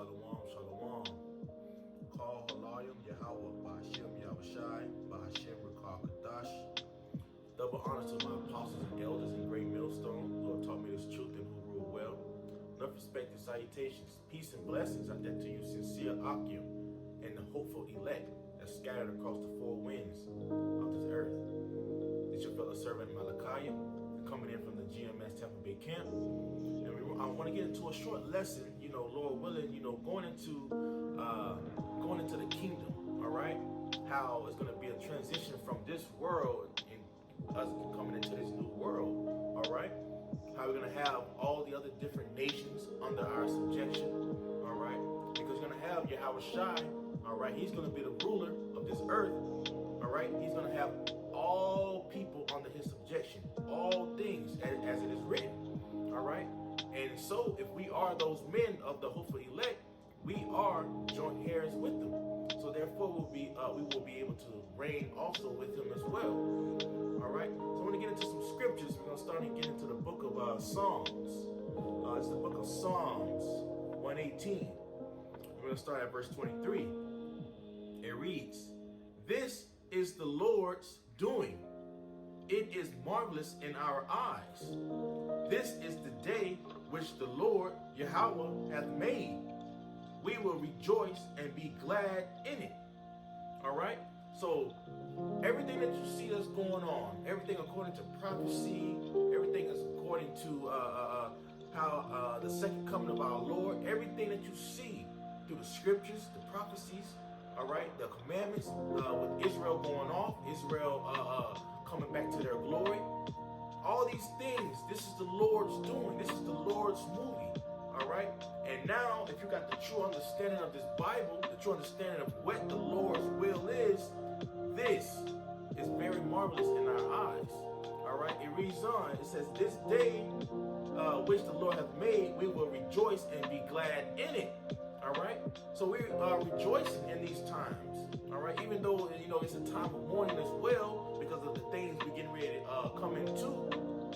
Shalom, shalom. Call Halayim Yahweh, Ba'ashem Yahushai, Ba'ashem Rekah Kadash. Double honor to my apostles and elders in Great Millstone who have taught me this truth and who rule well. Enough respect and salutations, peace and blessings I that to you, sincere Akim, and the hopeful elect that's scattered across the four winds of this earth. It's your fellow servant Malachi, coming in from the GMS Tampa Bay camp. And I want to get into a short lesson, Lord willing, going into the kingdom, all right? How it's going to be a transition from this world and us coming into this new world, all right? How we're going to have all the other different nations under our subjection, all right? Because we're going to have Yahweh Shai, all right? He's going to be the ruler of this earth, all right? He's going to have all people under his subjection, all things as it is written, all right? And so if we are those men of the hopeful elect, we are joint heirs with them. So therefore we will be able to reign also with him as well. All right. So I want to get into some scriptures. We're going to start and get into the book of Psalms. It's the book of Psalms 118. We're going to start at verse 23. It reads, "This is the Lord's doing. It is marvelous in our eyes. This is the day which the Lord Yahweh hath made. We will rejoice and be glad in it." All right. So everything that you see that's going on, everything according to prophecy, everything is according to how the second coming of our Lord, everything that you see through the scriptures, the prophecies, all right, the commandments with Israel going off, Israel coming back to their glory, all these things, this is the Lord's doing. This is the Lord's movie. All right. And now, if you got the true understanding of this Bible, the true understanding of what the Lord's will is, this is very marvelous in our eyes. All right. It reads on. It says, "This day which the Lord hath made, we will rejoice and be glad in it." All right. So we are rejoicing in these times. All right. Even though, it's a time of mourning as well because of the things we're getting ready to come into.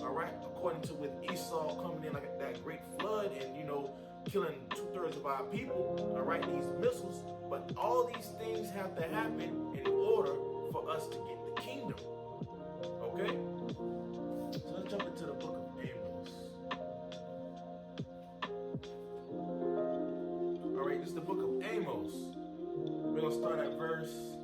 All right, according to with Esau coming in like that great flood and, killing 2/3 of our people, all right, these missiles. But all these things have to happen in order for us to get the kingdom. Okay? So let's jump into the book of Amos. All right, this is the book of Amos. We're going to start at verse...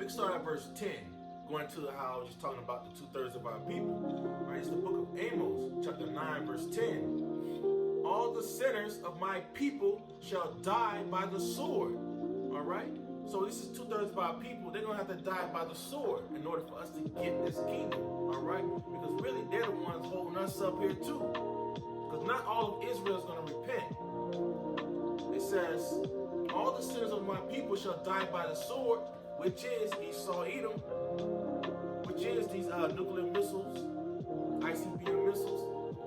start at verse 10, going to how just talking about the 2/3 of our people. All right, it's the book of Amos, chapter 9, verse 10. "All the sinners of my people shall die by the sword." All right, so this is 2/3 of our people. They're gonna have to die by the sword in order for us to get this kingdom. All right, because really they're the ones holding us up here too. Because not all of Israel is gonna repent. It says, "All the sinners of my people shall die by the sword," which is Esau, Edom, which is these nuclear missiles, ICBM missiles.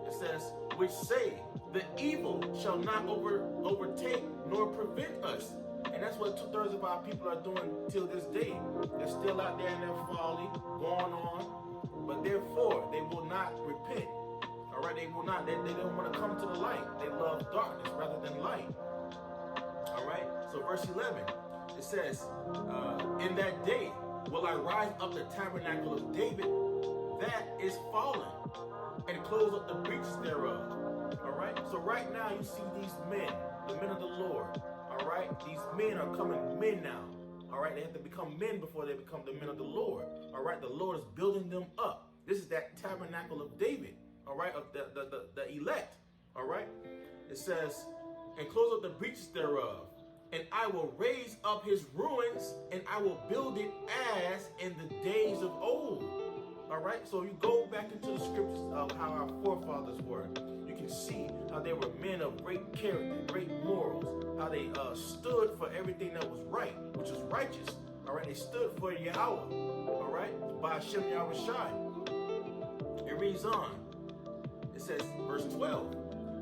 It says, "which say, the evil shall not overtake nor prevent us." And that's what 2/3 of our people are doing till this day. They're still out there in their folly, going on, but therefore they will not repent. All right, they will not. They don't want to come to the light. They love darkness rather than light. All right. So verse 11. It says, "In that day will I rise up the tabernacle of David that is fallen, and close up the breaches thereof." All right. So right now you see these men, the men of the Lord. All right. These men are coming men now. All right. They have to become men before they become the men of the Lord. All right. The Lord is building them up. This is that tabernacle of David. All right. Of the elect. All right. It says, "And close up the breaches thereof. And I will raise up his ruins, and I will build it as in the days of old." All right. So you go back into the scriptures of how our forefathers were. You can see how they were men of great character, great morals, how they stood for everything that was right, which was righteous. All right. They stood for Yahweh. All right. Ba'ashem Yahushai. It reads on. It says, verse 12,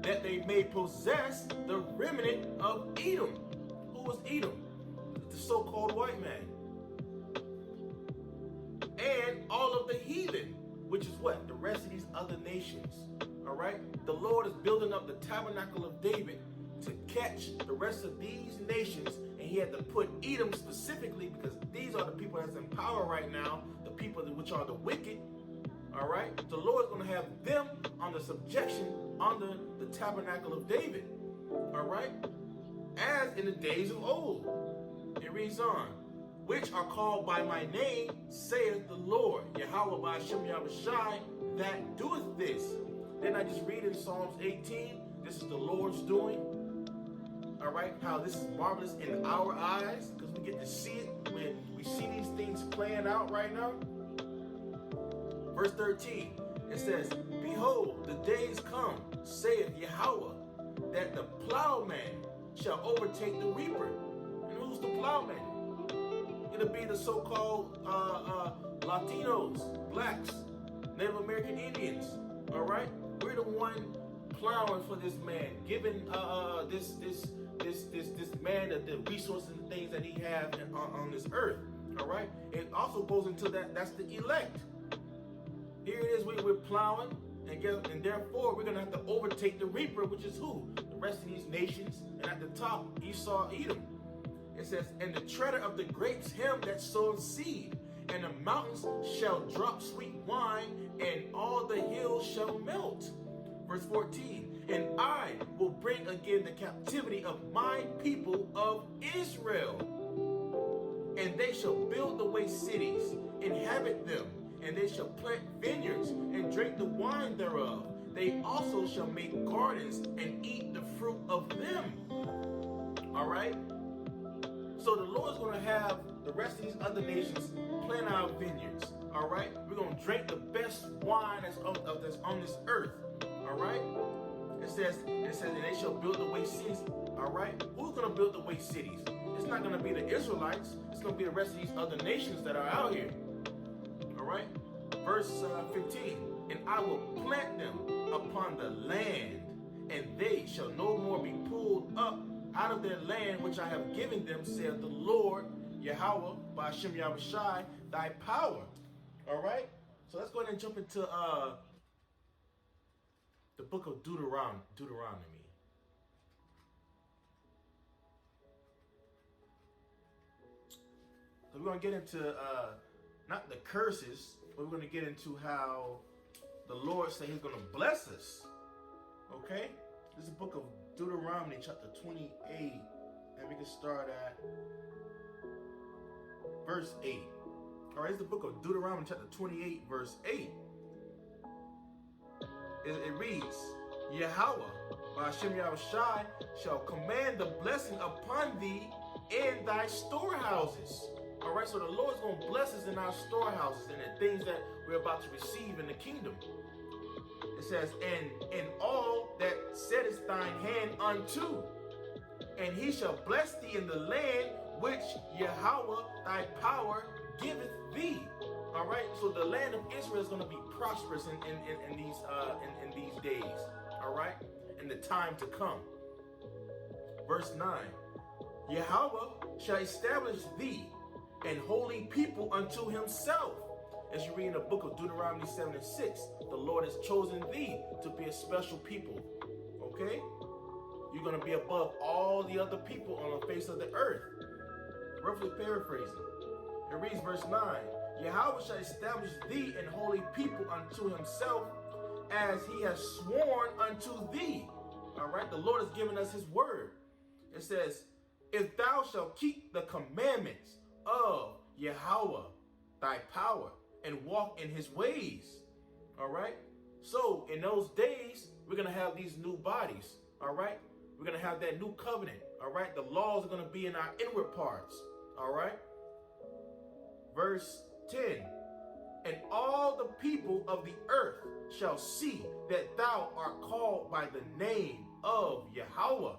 "that they may possess the remnant of Edom." Who was Edom? The so-called white man. "And all of the heathen," which is what? The rest of these other nations. All right? The Lord is building up the tabernacle of David to catch the rest of these nations, and he had to put Edom specifically because these are the people that's in power right now, the people which are the wicked. All right, the Lord is going to have them under subjection under the tabernacle of David. All right, as in the days of old. It reads on, which are called by my name, saith the Lord, Yahweh Ba'ashem Yahushai, that doeth this. Then I just read in Psalms 18, this is the Lord's doing. All right, how this is marvelous in our eyes, because we get to see it when we see these things playing out right now. Verse 13, it says, behold, the days come, saith Yahweh, that the plowman shall overtake the reaper. And who's the plowman? It'll be the so-called Latinos, blacks, Native American Indians. All right, we're the one plowing for this man, giving this man the resources and things that he has on this earth. All right, it also goes into that's the elect. Here it is, we're plowing, and therefore we're going to have to overtake the reaper, which is who? The rest of these nations. And at the top, Esau, Edom. It says, and the treader of the grapes, him that sowed seed, and the mountains shall drop sweet wine, and all the hills shall melt. Verse 14, and I will bring again the captivity of my people of Israel, and they shall build the waste cities, inhabit them, and they shall plant vineyards and drink the wine thereof. They also shall make gardens and eat the fruit of them. All right? So the Lord's going to have the rest of these other nations plant our vineyards. All right? We're going to drink the best wine that's on this earth. All right? It says, and they shall build the waste cities. All right? Who's going to build the waste cities? It's not going to be the Israelites. It's going to be the rest of these other nations that are out here. Right? Verse 15, and I will plant them upon the land, and they shall no more be pulled up out of their land which I have given them, saith the Lord, Yahweh, Ba'ashem Yahushai, thy power. All right? So let's go ahead and jump into the book of Deuteronomy. So we're going to get into not the curses, but we're going to get into how the Lord said he's going to bless us. Okay? This is the book of Deuteronomy, chapter 28. And we can start at verse 8. All right, it's the book of Deuteronomy, chapter 28, verse 8. It reads, Yahweh, Ba'ashem Yahushai, shall command the blessing upon thee in thy storehouses. All right, so the Lord's going to bless us in our storehouses and the things that we're about to receive in the kingdom. It says, and in all that settest thine hand unto, and he shall bless thee in the land which Yahweh thy power giveth thee. All right, so the land of Israel is going to be prosperous in these days. All right, in the time to come. Verse 9, Yahweh shall establish thee and holy people unto himself. As you read in the book of Deuteronomy 7 and 6, the Lord has chosen thee to be a special people. Okay? You're going to be above all the other people on the face of the earth. Roughly paraphrasing. It reads verse 9, Yahweh shall establish thee and holy people unto himself, as he has sworn unto thee. All right? The Lord has given us his word. It says, if thou shalt keep the commandments of Yahweh, thy power, and walk in his ways. All right? So in those days, we're going to have these new bodies. All right? We're going to have that new covenant. All right? The laws are going to be in our inward parts. All right? Verse 10, and all the people of the earth shall see that thou art called by the name of Yahweh,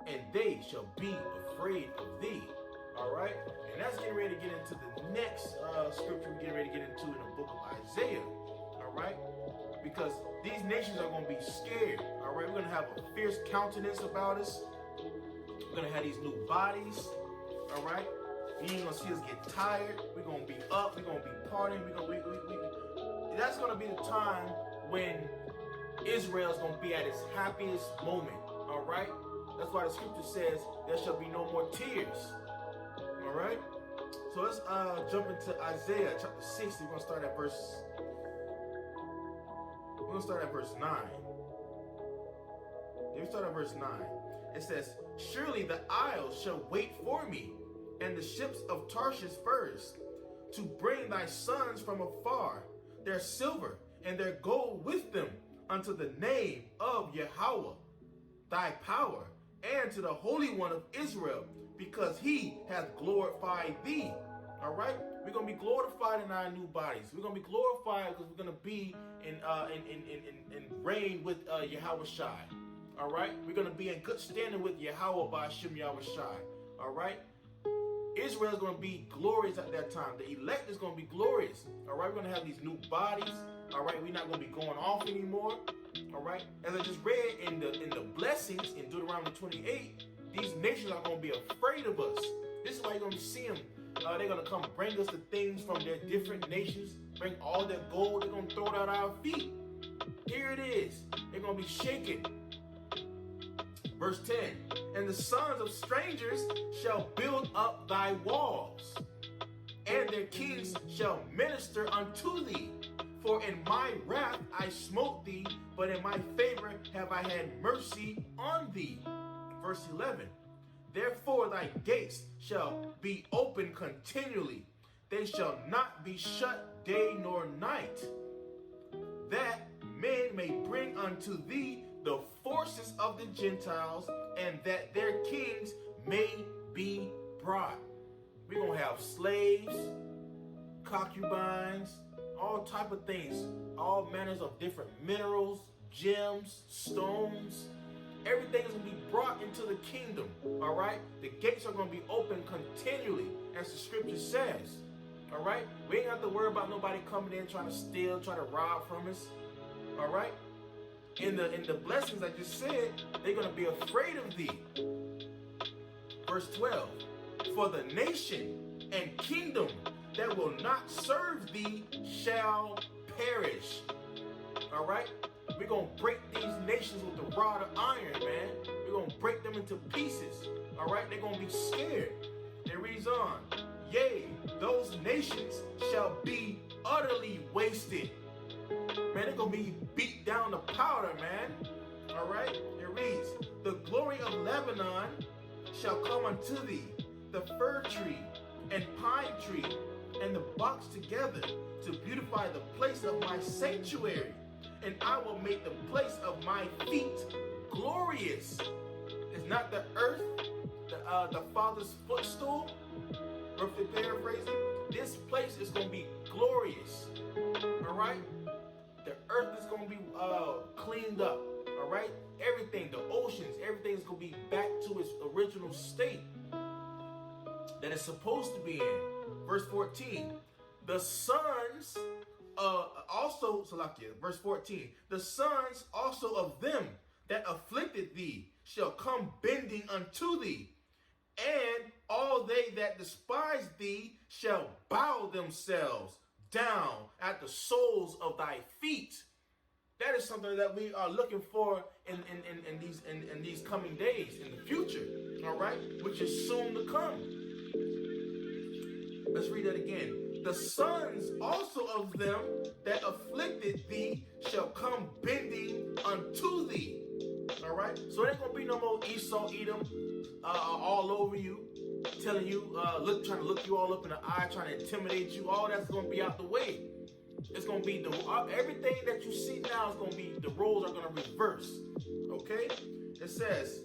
and they shall be afraid of thee. All right, and that's getting ready to get into the next scripture we're getting ready to get into in the book of Isaiah. All right, because these nations are going to be scared. All right, we're going to have a fierce countenance about us. We're going to have these new bodies. All right, you ain't going to see us get tired. We're going to be up. We're going to be partying. That's going to be the time when Israel is going to be at its happiest moment. All right? That's why the scripture says there shall be no more tears. All right? So let's jump into Isaiah chapter 60. We're going to start at verse 9. Let me start at verse 9. It says, surely the isles shall wait for me, and the ships of Tarshish first, to bring thy sons from afar, their silver and their gold with them, unto the name of Yahweh, thy power, and to the Holy One of Israel, because he hath glorified thee. All right? We're going to be glorified in our new bodies. We're going to be glorified because we're going to be in reign with Yahweh Shai. All right? We're going to be in good standing with Yahweh by Hashem Yahweh Shai. All right? Israel is going to be glorious at that time. The elect is going to be glorious. All right? We're going to have these new bodies. All right? We're not going to be going off anymore. All right? As I just read in the blessings in Deuteronomy 28, these nations are going to be afraid of us. This is why you're going to see them. They're going to come bring us the things from their different nations, bring all their gold. They're going to throw it at our feet. Here it is. They're going to be shaken. Verse 10, and the sons of strangers shall build up thy walls, and their kings shall minister unto thee. For in my wrath I smote thee, but in my favor have I had mercy on thee. Verse 11, therefore thy gates shall be open continually. They shall not be shut day nor night, that men may bring unto thee the forces of the Gentiles, and that their kings may be brought. We're going to have slaves, concubines, all type of things, all manners of different minerals, gems, stones. Everything is going to be brought into the kingdom, all right? The gates are going to be open continually, as the scripture says, all right? We ain't have to worry about nobody coming in trying to steal, trying to rob from us, all right? In the blessings I just said, they're going to be afraid of thee. Verse 12, for the nation and kingdom that will not serve thee shall perish. All right? We're going to break these nations with the rod of iron, man. We're going to break them into pieces. All right? They're going to be scared. It reads on, yea, those nations shall be utterly wasted. Man, they're going to be beat down to powder, man. All right? It reads, the glory of Lebanon shall come unto thee, the fir tree and pine tree and the box together, to beautify the place of my sanctuary. And I will make the place of my feet glorious. Is not the earth the Father's footstool? Roughly paraphrasing. This place is going to be glorious. All right? The earth is going to be cleaned up, all right? Everything, the oceans, everything is going to be back to its original state that it's supposed to be in. Verse 14, the sons verse 14, the sons also of them that afflicted thee shall come bending unto thee, and all they that despise thee shall bow themselves down at the soles of thy feet. That is something that we are looking for in these coming days, in the future, all right, which is soon to come. Let's read that again. The sons also of them that afflicted thee shall come bending unto thee. All right, so there ain't gonna be no more Esau, Edom, all over you, telling you, trying to look you all up in the eye, trying to intimidate you. All that's going to be out the way. It's going to be everything that you see now is going to be, the roles are going to reverse. Okay? It says,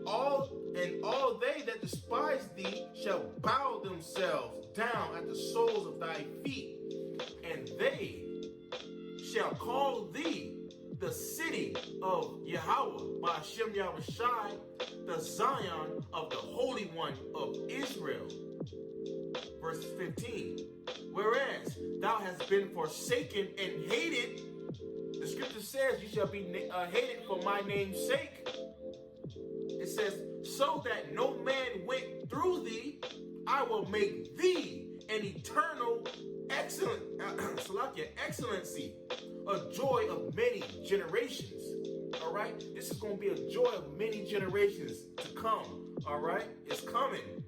all they that despise thee shall bow themselves down at the soles of thy feet, and they shall call thee the city of Yahweh by Hashem Yahweh Shai, the Zion of the Holy One of Israel. Verse 15, whereas thou hast been forsaken and hated, the scripture says you shall be hated for my name's sake. It says, so that no man went through thee, I will make thee an eternal excellency, a a joy of many generations. All right? This is going to be a joy of many generations to come. All right? It's coming.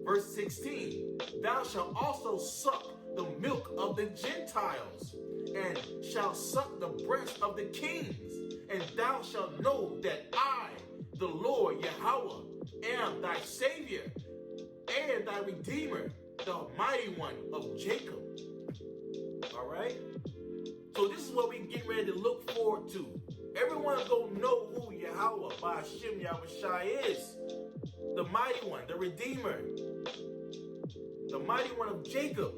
Verse 16, thou shalt also suck the milk of the Gentiles, and shalt suck the breast of the kings, and thou shalt know that I, the Lord Yahweh, am thy Savior and thy Redeemer, the mighty one of Jacob. All right? So this is what we're getting ready to look forward to. Everyone's going to know who Yahweh, Ba'ashem Yahushai is. The mighty one, the Redeemer, the mighty one of Jacob.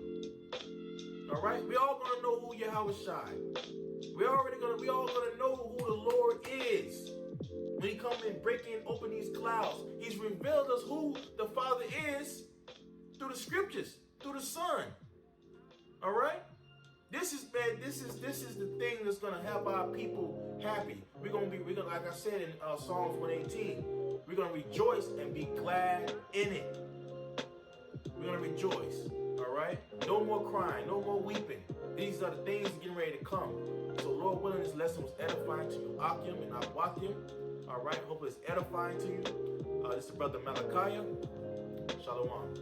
All right? We all going to know who Yahushai. We all going to know who the Lord is. When he comes and breaking open these clouds, he's revealed us who the Father is through the scriptures, through the Son. All right? This is the thing that's gonna have our people happy. We're gonna like I said in Psalms 118, we're gonna rejoice and be glad in it. We're gonna rejoice. All right? No more crying, no more weeping. These are the things getting ready to come. So Lord willing, this lesson was edifying to you, Akim and Awakim. All right, hope it's edifying to you. This is Brother Malachi. Shalom.